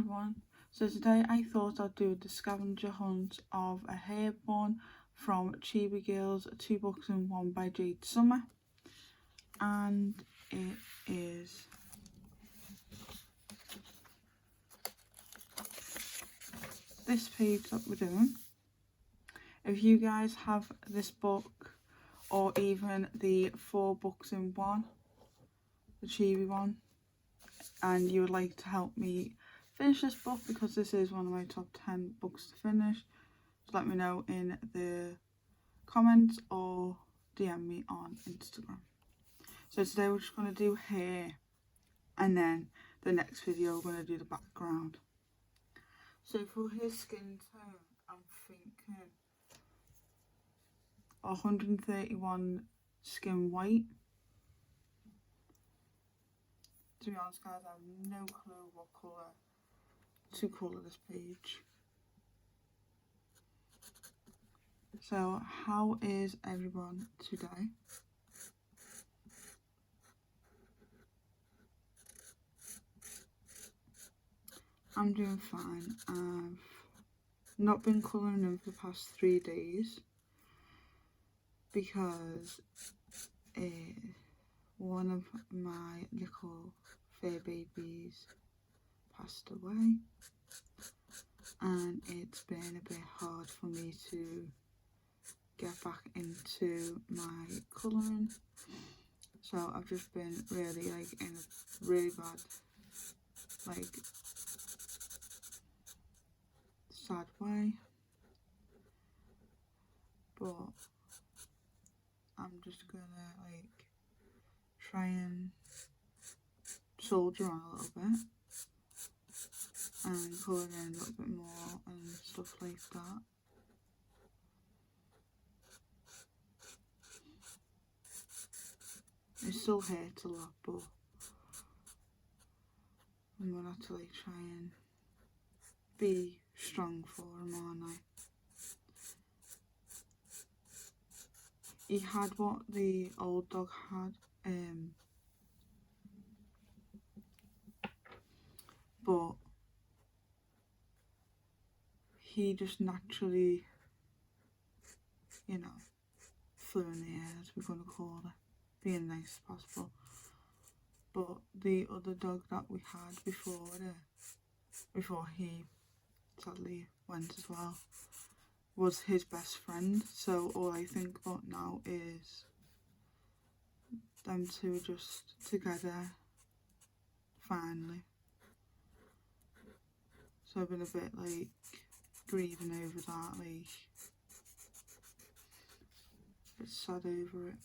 everyone, so today I thought I'd do the scavenger hunt of a hair bun from Chibi Girls 2 Books in 1 by Jade Summer, and it is this page that we're doing. If you guys have this book or even the 4 books in 1, the Chibi one, and you would like to help me finish this book, because this is one of my top 10 books to finish, just let me know in the comments or DM me on Instagram. So today we're just going to do hair, and then the next video we're going to do the background. So for his skin tone, I'm thinking 131 skin white. To be honest guys, I have no clue what colour to colour this page. So how is everyone today? I'm doing fine. I've not been colouring in for the past 3 days because one of my little fur babies passed away, and it's been a bit hard for me to get back into my colouring. So I've just been really in a really bad sad way, but I'm just gonna try and soldier on a little bit and colour in a little bit more and stuff like that. It still hurts a lot, but I'm gonna have to try and be strong for him, aren't I? He had what the old dog had, but he just naturally, flew in the air, as we're going to call it, being nice as possible. But the other dog that we had before he sadly went as well, was his best friend. So all I think about now is them two just together finally. So I've been a bit grieving over that, a bit sad over it.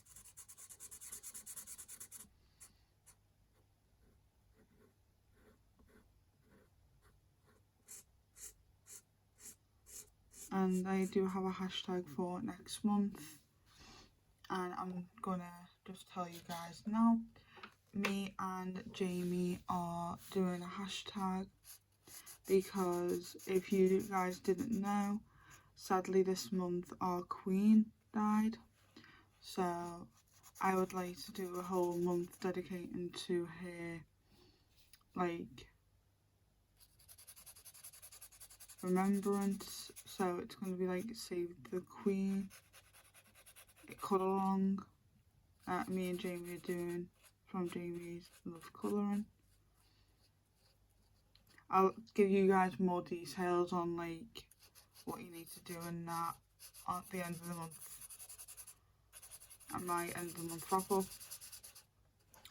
And I do have a hashtag for next month, and I'm gonna just tell you guys now, me and Jamie are doing a hashtag because if you guys didn't know, sadly this month our queen died. So I would like to do a whole month dedicating to her remembrance. So it's going to be Save the Queen, colour along that me and Jamie are doing from Jamie's Love Colouring. I'll give you guys more details on what you need to do and that at the end of the month, at my end of the month wrap up,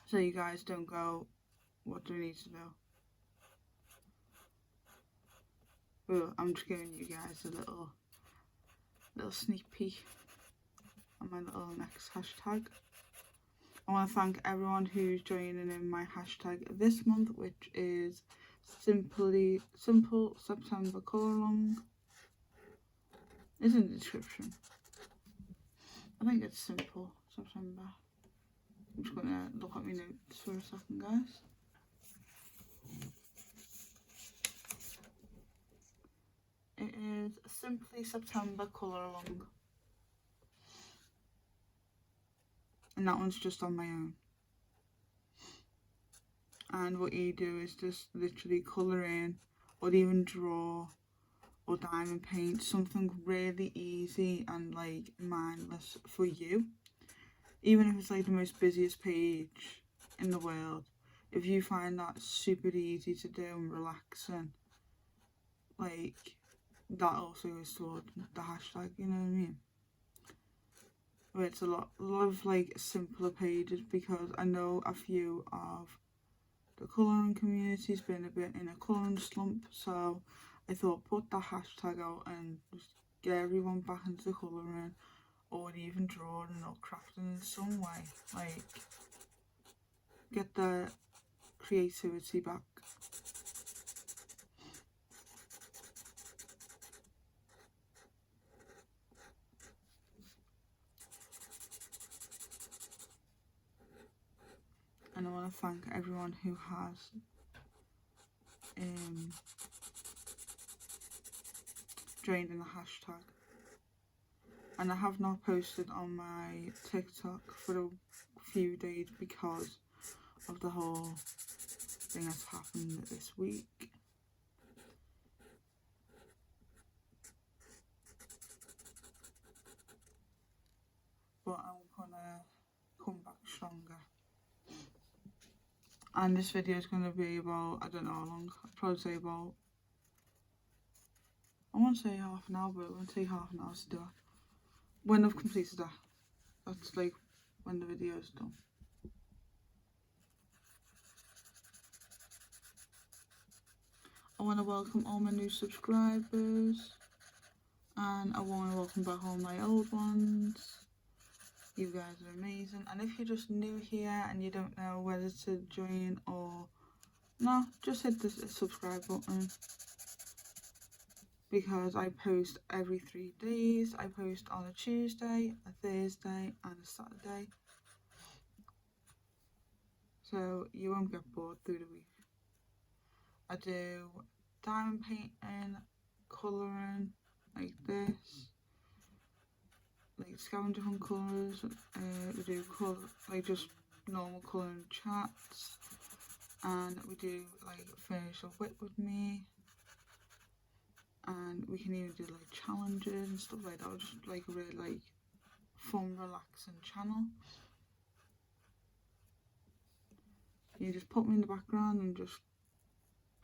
so you guys don't go, what do we need to do? Well, I'm just giving you guys a little sneak peek on my little next hashtag. I want to thank everyone who's joining in my hashtag this month, which is Simple September Colour Along. It's in the description. I think it's Simple September. I'm just going to look at my notes for a second, guys. It is Simply September Colour Along. And that one's just on my own. And what you do is just literally colour in or even draw or diamond paint, something really easy and like mindless for you. Even if it's like the most busiest page in the world, if you find that super easy to do and relaxing, like that also goes toward the hashtag, you know what I mean? Where it's a lot of like simpler pages, because I know a few of the colouring community's been a bit in a colouring slump, so I thought put that hashtag out and just get everyone back into colouring, or even drawing or crafting in some way, like get the creativity back. And I want to thank everyone who has joined in the hashtag. And I have not posted on my TikTok for a few days because of the whole thing that's happened this week. But I'm gonna come back stronger. And this video is gonna be about, I don't know how long, I'd probably say about, I won't say half an hour, but it won't take half an hour to do it. When I've completed that, that's like when the video is done. I want to welcome all my new subscribers, and I want to welcome back all my old ones. You guys are amazing. And if you're just new here and you don't know whether to join or no, just hit the subscribe button, because I post every 3 days. I post on a Tuesday, a Thursday and a Saturday, so you won't get bored through the week. I do diamond painting, colouring like this, like scavenger hunt colours. We do like just normal colouring chats, and we do like finish a whip with me, and we can even do like challenges and stuff like that. Just like a really like fun, relaxing channel. You just put me in the background and just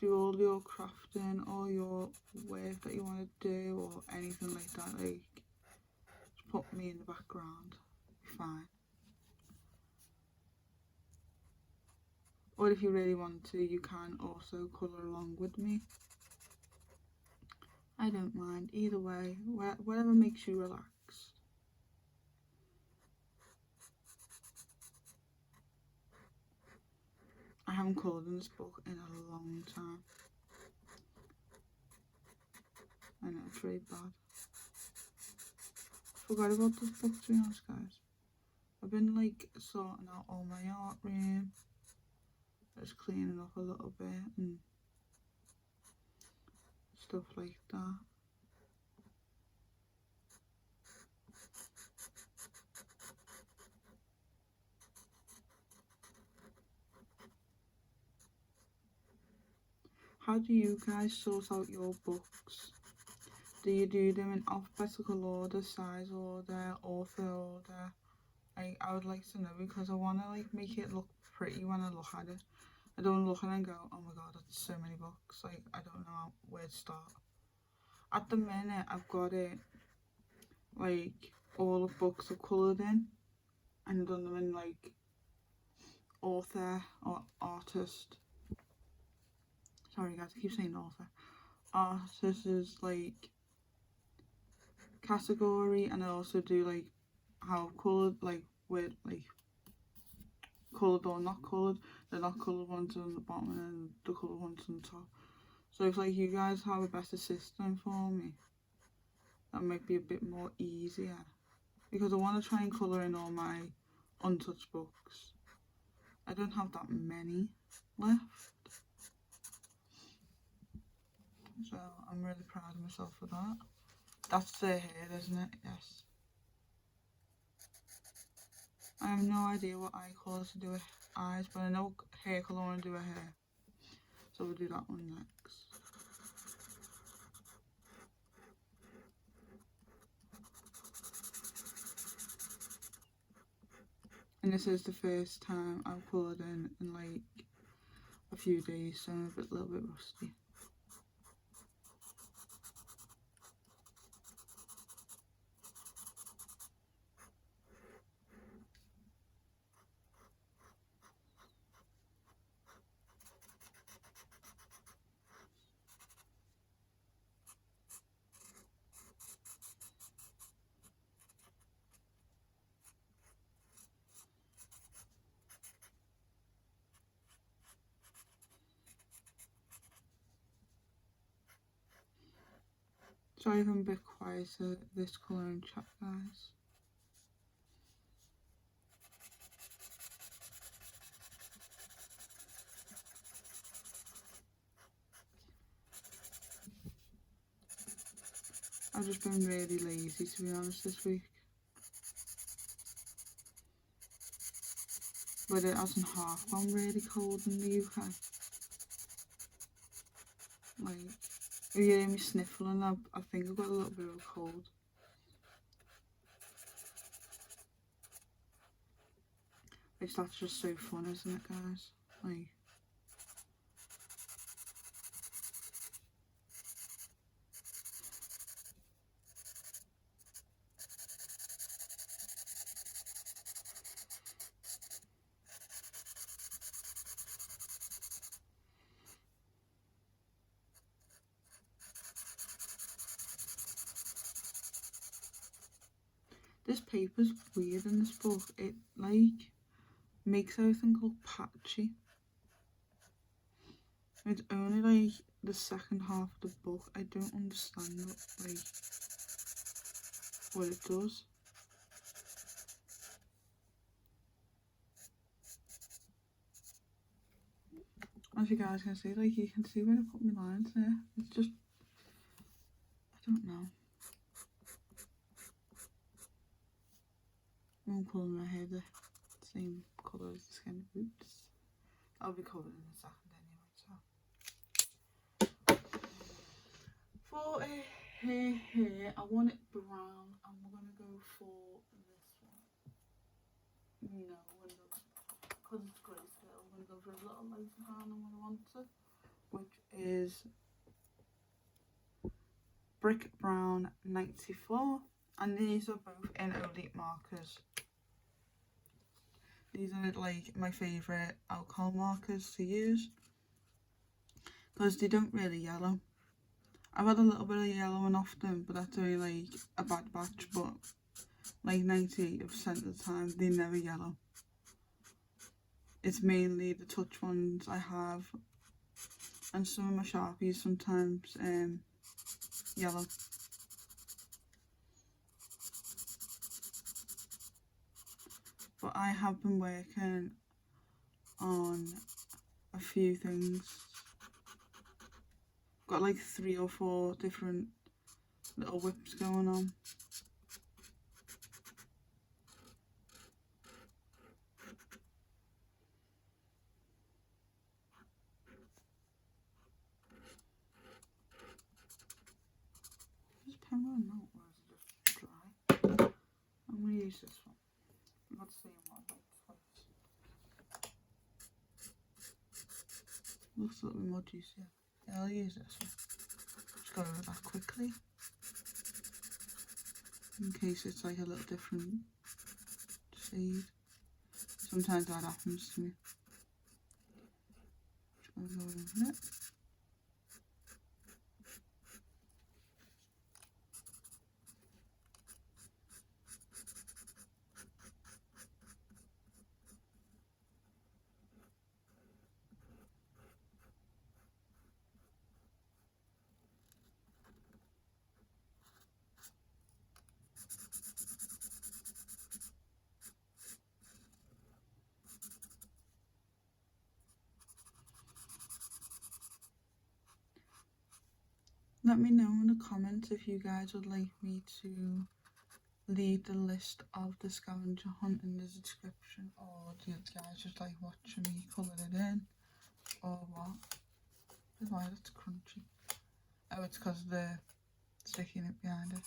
do all your crafting, all your work that you want to do, or anything like that. Like, just put me in the background, be fine. Or if you really want to, you can also colour along with me. I don't mind, either way, whatever makes you relaxed. I haven't coloured in this book in a long time. I know, it's really bad. Forgot about this book, to be honest, guys. I've been like sorting out all my art room, just cleaning up a little bit and stuff like that. How do you guys sort out your books? Do you do them in alphabetical order, size order, author order? I would like to know, because I want to like make it look pretty when I look at it. I don't look at it and go, oh my god, that's so many books. Like, I don't know where to start. At the minute, I've got it like all the books are coloured in, and I've done them in like author or artist. Sorry guys, I keep saying author. Artist is like category, and I also do like how coloured, like with like coloured or not coloured. The not coloured ones on the bottom and the coloured ones on the top. So if like you guys have a better system for me, that might be a bit more easier, because I want to try and colour in all my untouched books. I don't have that many left, so I'm really proud of myself for that. That's their hair, isn't it? Yes. I have no idea what eye colour to do with eyes, but I know hair colour I want to do her hair, so we'll do that one next. And this is the first time I've coloured in like a few days, so I'm a little bit rusty. Sorry if I'm a bit quieter this colouring chat, guys. I've just been really lazy, to be honest, this week. But it hasn't half gone really cold in the UK. Like, if you hear me sniffling, I think I've got a little bit of a cold. Which that's just so fun, isn't it, guys? Like, this paper's weird in this book. It like makes everything look patchy. It's only like the second half of the book. I don't understand it, like what it does. As you guys can see, like you can see where I put my lines there. It's just, I don't know. I'm colouring my hair the same colour as the skin boots. I'll be covered in a second anyway, so. For a hair here, I want it brown, and we're going to go for this one. No, because it's Grayscale, I'm going to go for a little lighter brown than what I wanted, which is Brick Brown 94. And these are both in Elite markers. These are like my favourite alcohol markers to use because they don't really yellow. I've had a little bit of yellowing off them, but that's only like a bad batch, but like 98% of the time they never yellow. It's mainly the touch ones I have, and some of my Sharpies sometimes yellow. But I have been working on a few things. Got like 3 or 4 different little whips going on. Is pen running out or is it just dry? I'm going to use this one. Not the same one, but twice. Looks a little bit more juicy. Yeah, I'll use this one. Just go over that quickly. In case it's like a little different shade. Sometimes that happens to me. Just go over it. Let me know in the comments if you guys would like me to leave the list of the scavenger hunt in the description, or do you guys just like watching me colour it in, or what? Why that's crunchy? Oh, it's because of the sticking it behind it.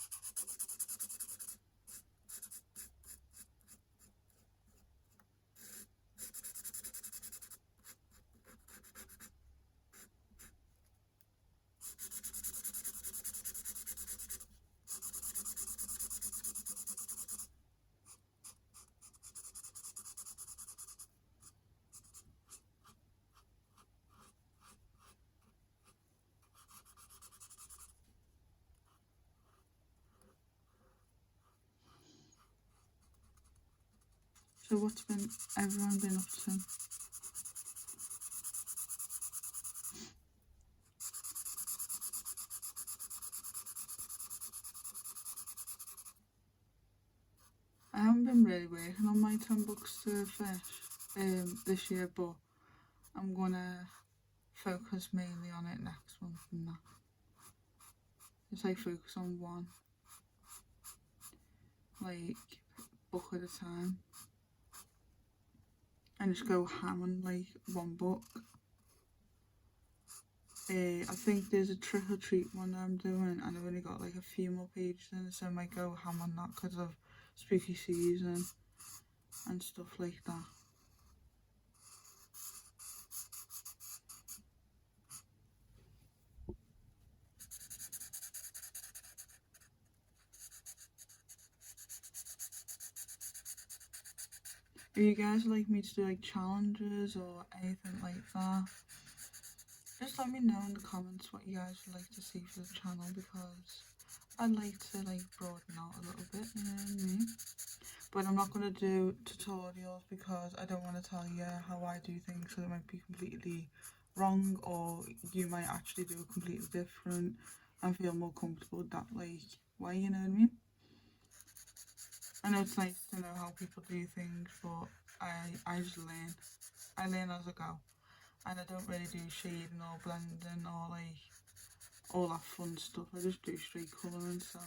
So what's everyone been up to? I haven't been really working on my 10 books to finish this year, but I'm gonna focus mainly on it next month and that. Just like focus on one, like, book at a time. And just go ham on like one book. I think there's a trick or treat one that I'm doing, and I've only got like a few more pages in it, so I might go ham on that because of spooky season and stuff like that. If you guys would like me to do like challenges or anything like that, just let me know in the comments what you guys would like to see for the channel, because I'd like to like broaden out a little bit, you know what I mean? But I'm not going to do tutorials because I don't want to tell you how I do things, so it might be completely wrong, or you might actually do it completely different and feel more comfortable with that like way, you know what I mean? I know it's nice to know how people do things, but I just learn. I learn as I go. And I don't really do shading or blending or like all that fun stuff. I just do straight colouring, so.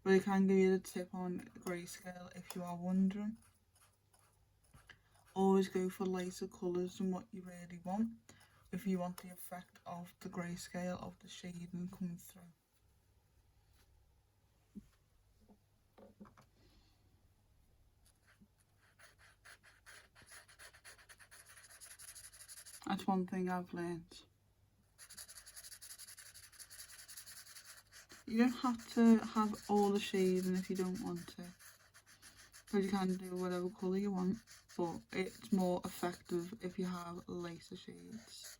But I can give you the tip on Grayscale if you are wondering. Always go for lighter colours than what you really want if you want the effect of the Grayscale of the shading coming through. That's one thing I've learned. You don't have to have all the shading if you don't want to, because you can do whatever colour you want, but it's more effective if you have lighter shades.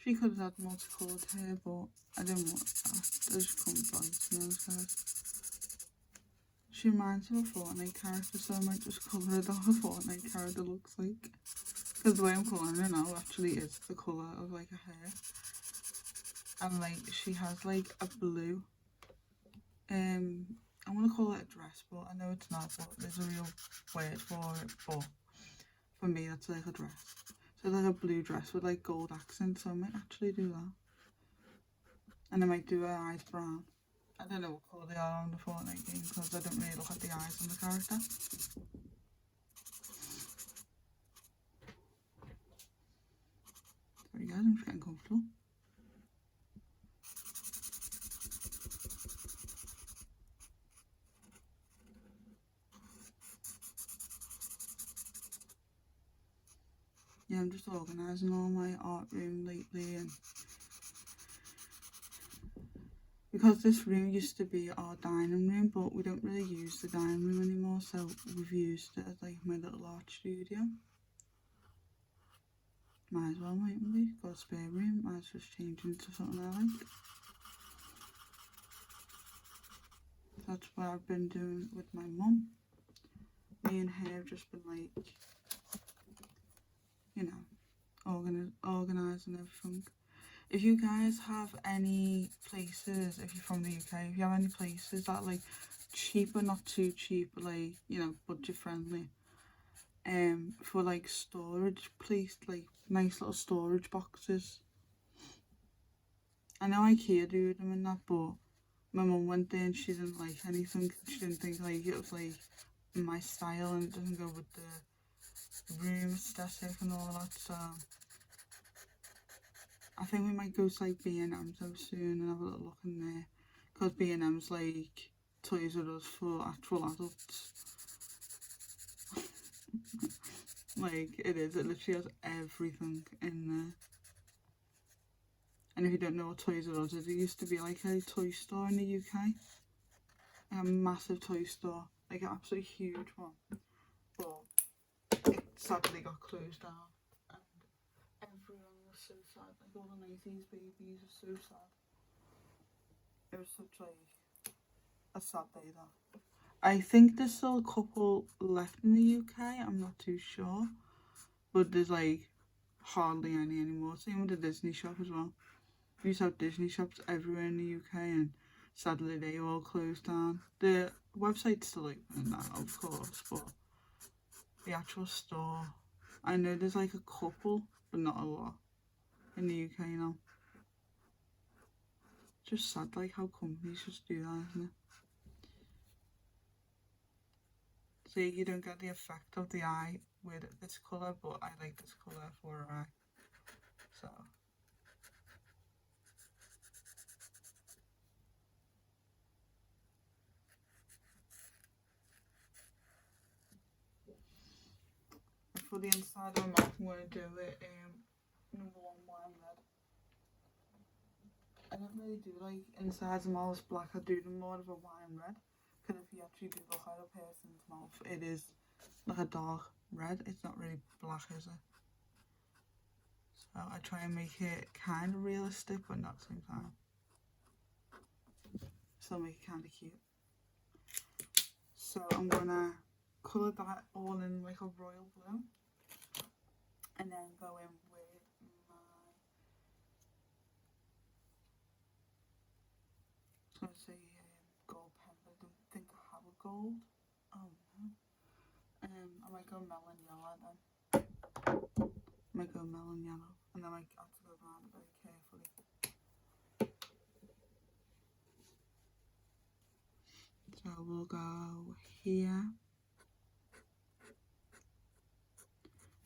She could have had multicoloured hair, but I didn't want that. I just couldn't bother, to be honest, guys. She reminds me of a Fortnite character, so I might just colour it how a Fortnite character looks like. Because the way I'm colouring her now actually is the colour of like her hair. And like she has like a blue, I want to call it a dress, but I know it's not, but there's a real word for it, but for me that's like a dress. So like a blue dress with like gold accents, so I might actually do that. And I might do her eyes brown. I don't know what colour they are on the Fortnite game because I don't really look at the eyes on the character. Sorry guys, I'm just getting comfortable. Yeah, I'm just organising all my art room lately, and because this room used to be our dining room, but we don't really use the dining room anymore, so we've used it as like my little art studio. Might as well, mightn't we? Got a spare room, might as well just change into something I like. That's what I've been doing with my mum. Me and her have just been like, you know, organising everything. If you guys have any places, if you're from the UK, if you have any places that like cheap but not too cheap, like, you know, budget friendly, for like storage, place, like nice little storage boxes. I know IKEA do them and that, but my mum went there and she didn't like anything. She didn't think like it was like my style and it doesn't go with the room aesthetic and all that, so I think we might go to like B&M so soon and have a little look in there, because B&M's like Toys R Us for actual adults. Like it is, it literally has everything in there. And if you don't know what Toys R Us is, it used to be like a toy store in the UK, like a massive toy store, like an absolutely huge one, but it sadly got closed down. Everyone was so sad, like all the 90s babies were so sad. It was such like a sad day though. I think there's still a couple left in the UK, I'm not too sure. But there's like hardly any anymore. Same with the Disney shop as well. We used to have Disney shops everywhere in the UK and sadly they all closed down. The website's still open now, of course, but the actual store, I know there's like a couple, but not a lot in the UK now. Just sad like how companies just do that, isn't it? So you don't get the effect of the eye with this colour, but I like this colour for her eye. So for the inside of my mouth, I'm going to do it number 1 wine red. I don't really do like insides of mouth black, I do them more of a wine red. Because if you actually do look at a person's mouth, it is like a dark red. It's not really black, is it? So I try and make it kind of realistic, but not at the same time. So make it kind of cute. So I'm gonna colour that all in like a royal blue. And then go in with my, I was going to say gold pen, but I don't think I have a gold. Oh no. I might go melon yellow then. I might go melon yellow, and then I have to go around it very carefully. So we'll go here.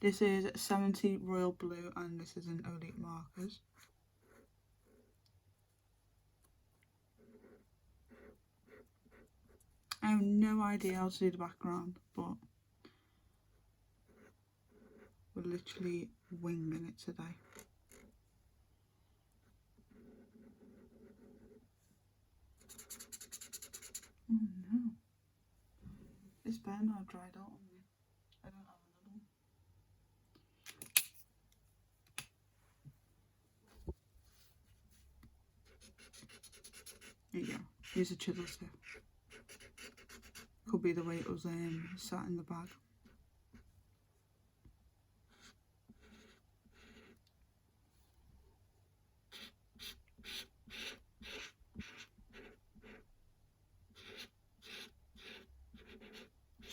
This is 70 royal blue, and this is in Elite markers. I have no idea how to do the background, but we're literally winging it today. Oh no. This better not have dried out on me. I don't have another one. There you go. Here's a chisel tip. Could be the way it was sat in the bag.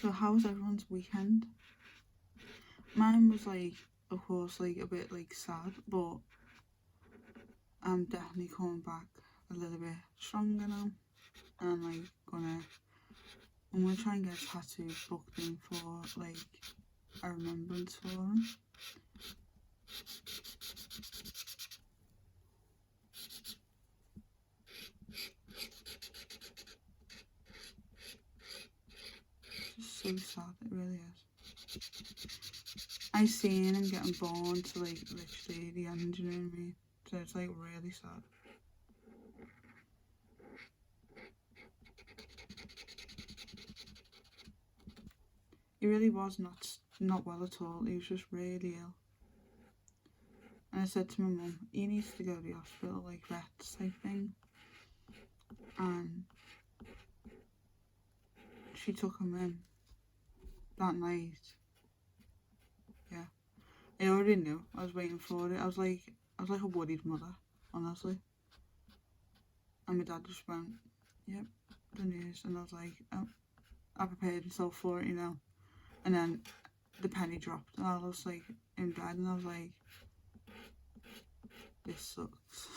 So how was everyone's weekend? Mine was like, of course, like a bit like sad, but I'm definitely coming back a little bit stronger now. And like I'm gonna try and get a tattoo booked in for like a remembrance for him. It's just so sad, it really is. I seen him getting born to like literally the end, you know what I mean? So it's like really sad. He really was not well at all. He was just really ill. And I said to my mum, he needs to go to the hospital, like vets type thing. And she took him in that night. Yeah. I already knew. I was waiting for it. I was like a worried mother, honestly. And my dad just went, yep, the news. And I was like, oh, I prepared myself for it, you know. And then the penny dropped and I was like in bed and I was like, this sucks.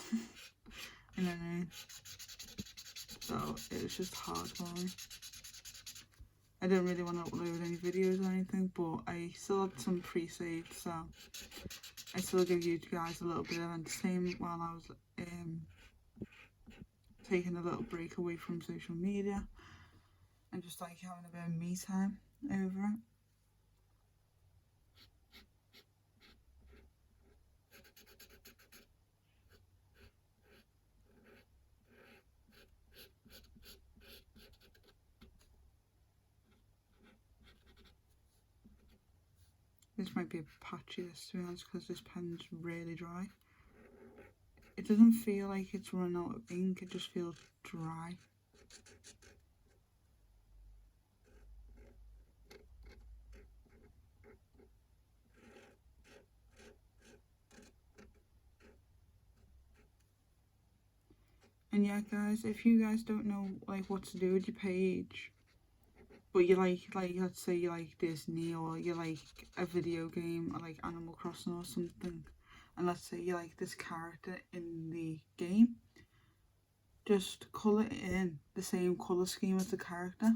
You know what I mean? so it was just hard for me. I didn't really want to upload any videos or anything, but I still had some pre-saved, so I still give you guys a little bit of entertainment while I was taking a little break away from social media and just like having a bit of me time over it. This might be a patchy, to be honest, because this pen's really dry. It doesn't feel like it's run out of ink, it just feels dry. And yeah guys, if you guys don't know like what to do with your page, but you like let's say you like Disney, or you like a video game, or like Animal Crossing or something, and let's say you like this character in the game, just colour it in the same colour scheme as the character.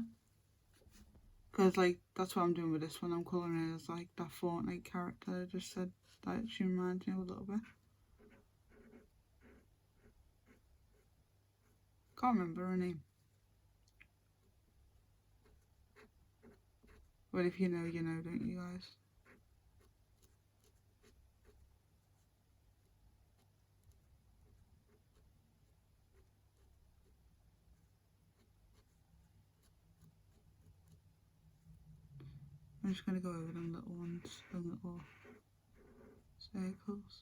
Because like that's what I'm doing with this one. I'm colouring it as like that Fortnite character I just said that she reminds me of a little bit. Can't remember her name. But if you know, you know, don't you guys? I'm just going to go over them little ones, them little circles.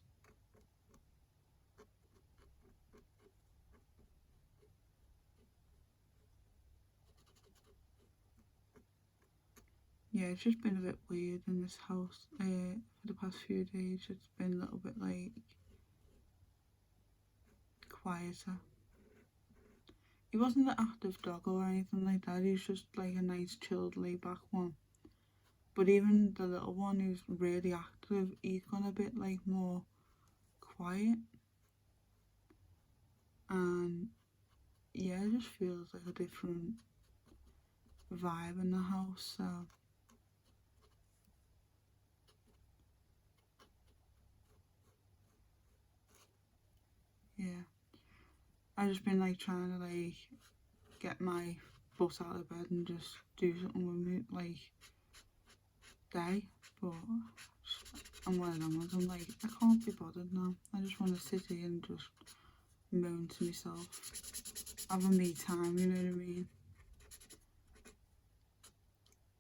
Yeah, it's just been a bit weird in this house for the past few days. It's been a little bit like quieter. He wasn't an active dog or anything like that. He was just like a nice chilled laid back one. But even the little one who's really active, he's gone a bit like more quiet. And yeah, it just feels like a different vibe in the house, so yeah. I've just been like trying to like get my butt out of bed and just do something with me like day, but I'm one of them ones. I'm like, I can't be bothered now. I just want to sit here and just moan to myself, have a me time, you know what I mean?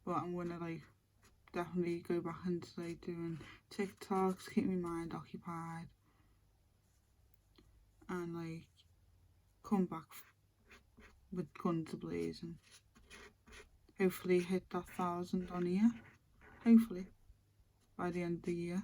But I'm gonna like definitely go back into like doing TikToks, keep my mind occupied, and like come back with guns a-blazing. Hopefully hit that 1,000 on here, hopefully by the end of the year.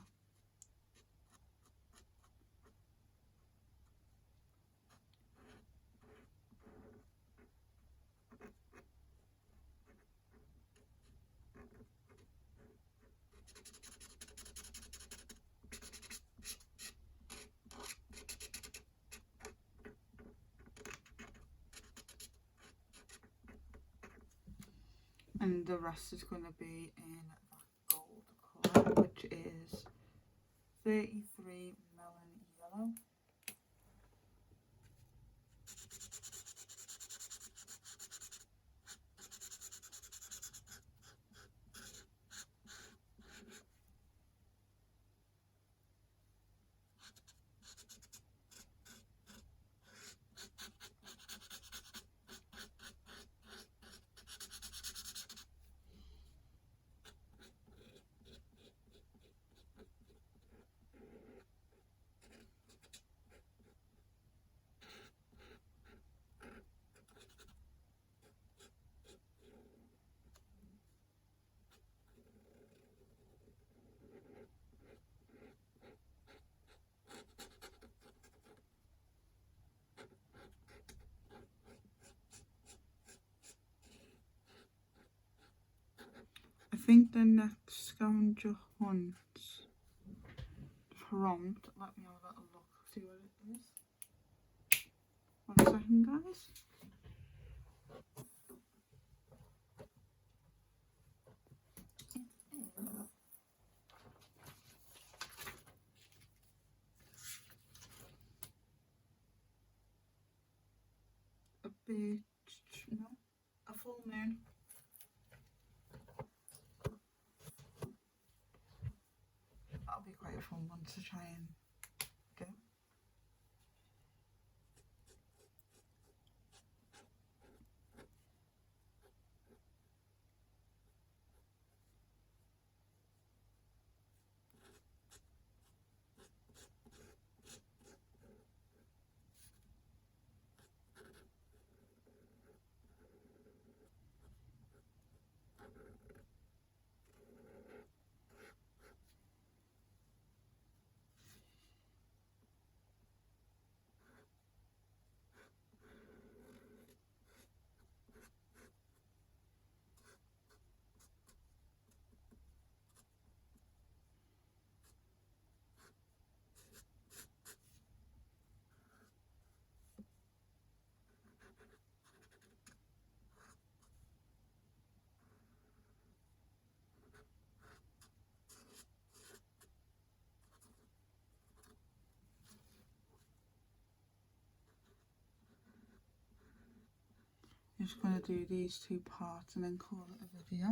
And the rest is going to be in that gold colour, which is 33 Melon Yellow. I think the next scavenger hunt prompt, let me have a little look, see what it is. 1 second guys. be no, a full moon. That'll be quite a fun one to try and do. I'm just going to do these 2 parts and then call it a video.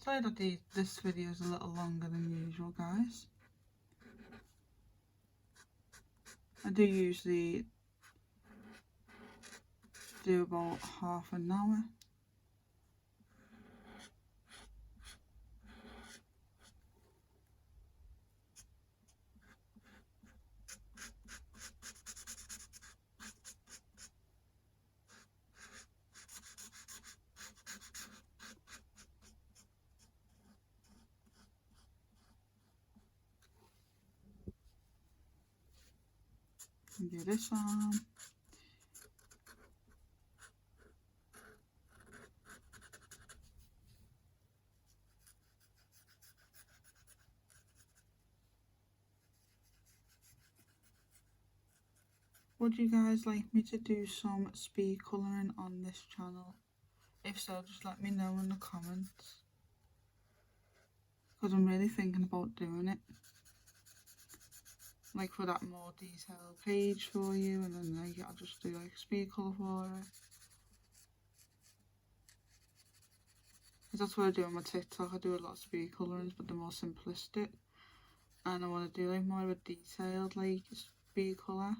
Sorry that this video is a little longer than usual, guys. I do usually do about half an hour. And do this one. Would you guys like me to do some speed colouring on this channel? If so, just let me know in the comments, because I'm really thinking about doing it, like for that more detailed page for you, and then like I'll just do like speed colour for it. Because that's what I do on my TikTok. I do a lot of speed colourings, but they're more simplistic, and I want to do like more of a detailed like speed colour,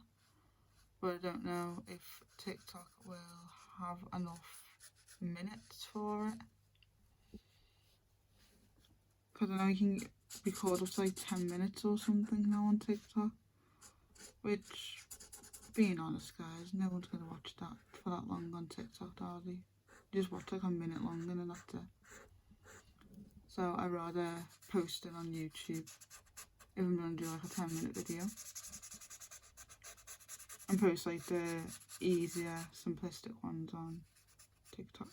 but I don't know if TikTok will have enough minutes for it, because I know you can record up to like 10 minutes or something now on TikTok, which, being honest guys, no one's going to watch that for that long on TikTok, are they? Just watch like a minute longer and that's it. So I'd rather post it on YouTube if I'm going to do like a 10-minute video, and post like the easier, simplistic ones on TikTok.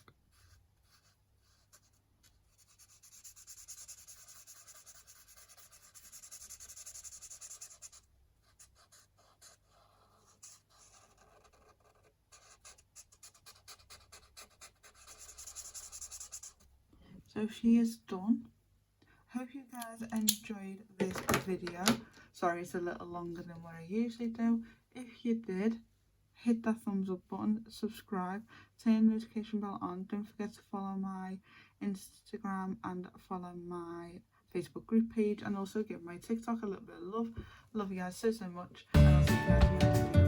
So she is done. Hope you guys enjoyed this video. Sorry it's a little longer than what I usually do. If you did, hit that thumbs up button, subscribe, turn the notification bell on. Don't forget to follow my Instagram and follow my Facebook group page, and also give my TikTok a little bit of love. Love you guys so much, and I'll see you guys in the next video.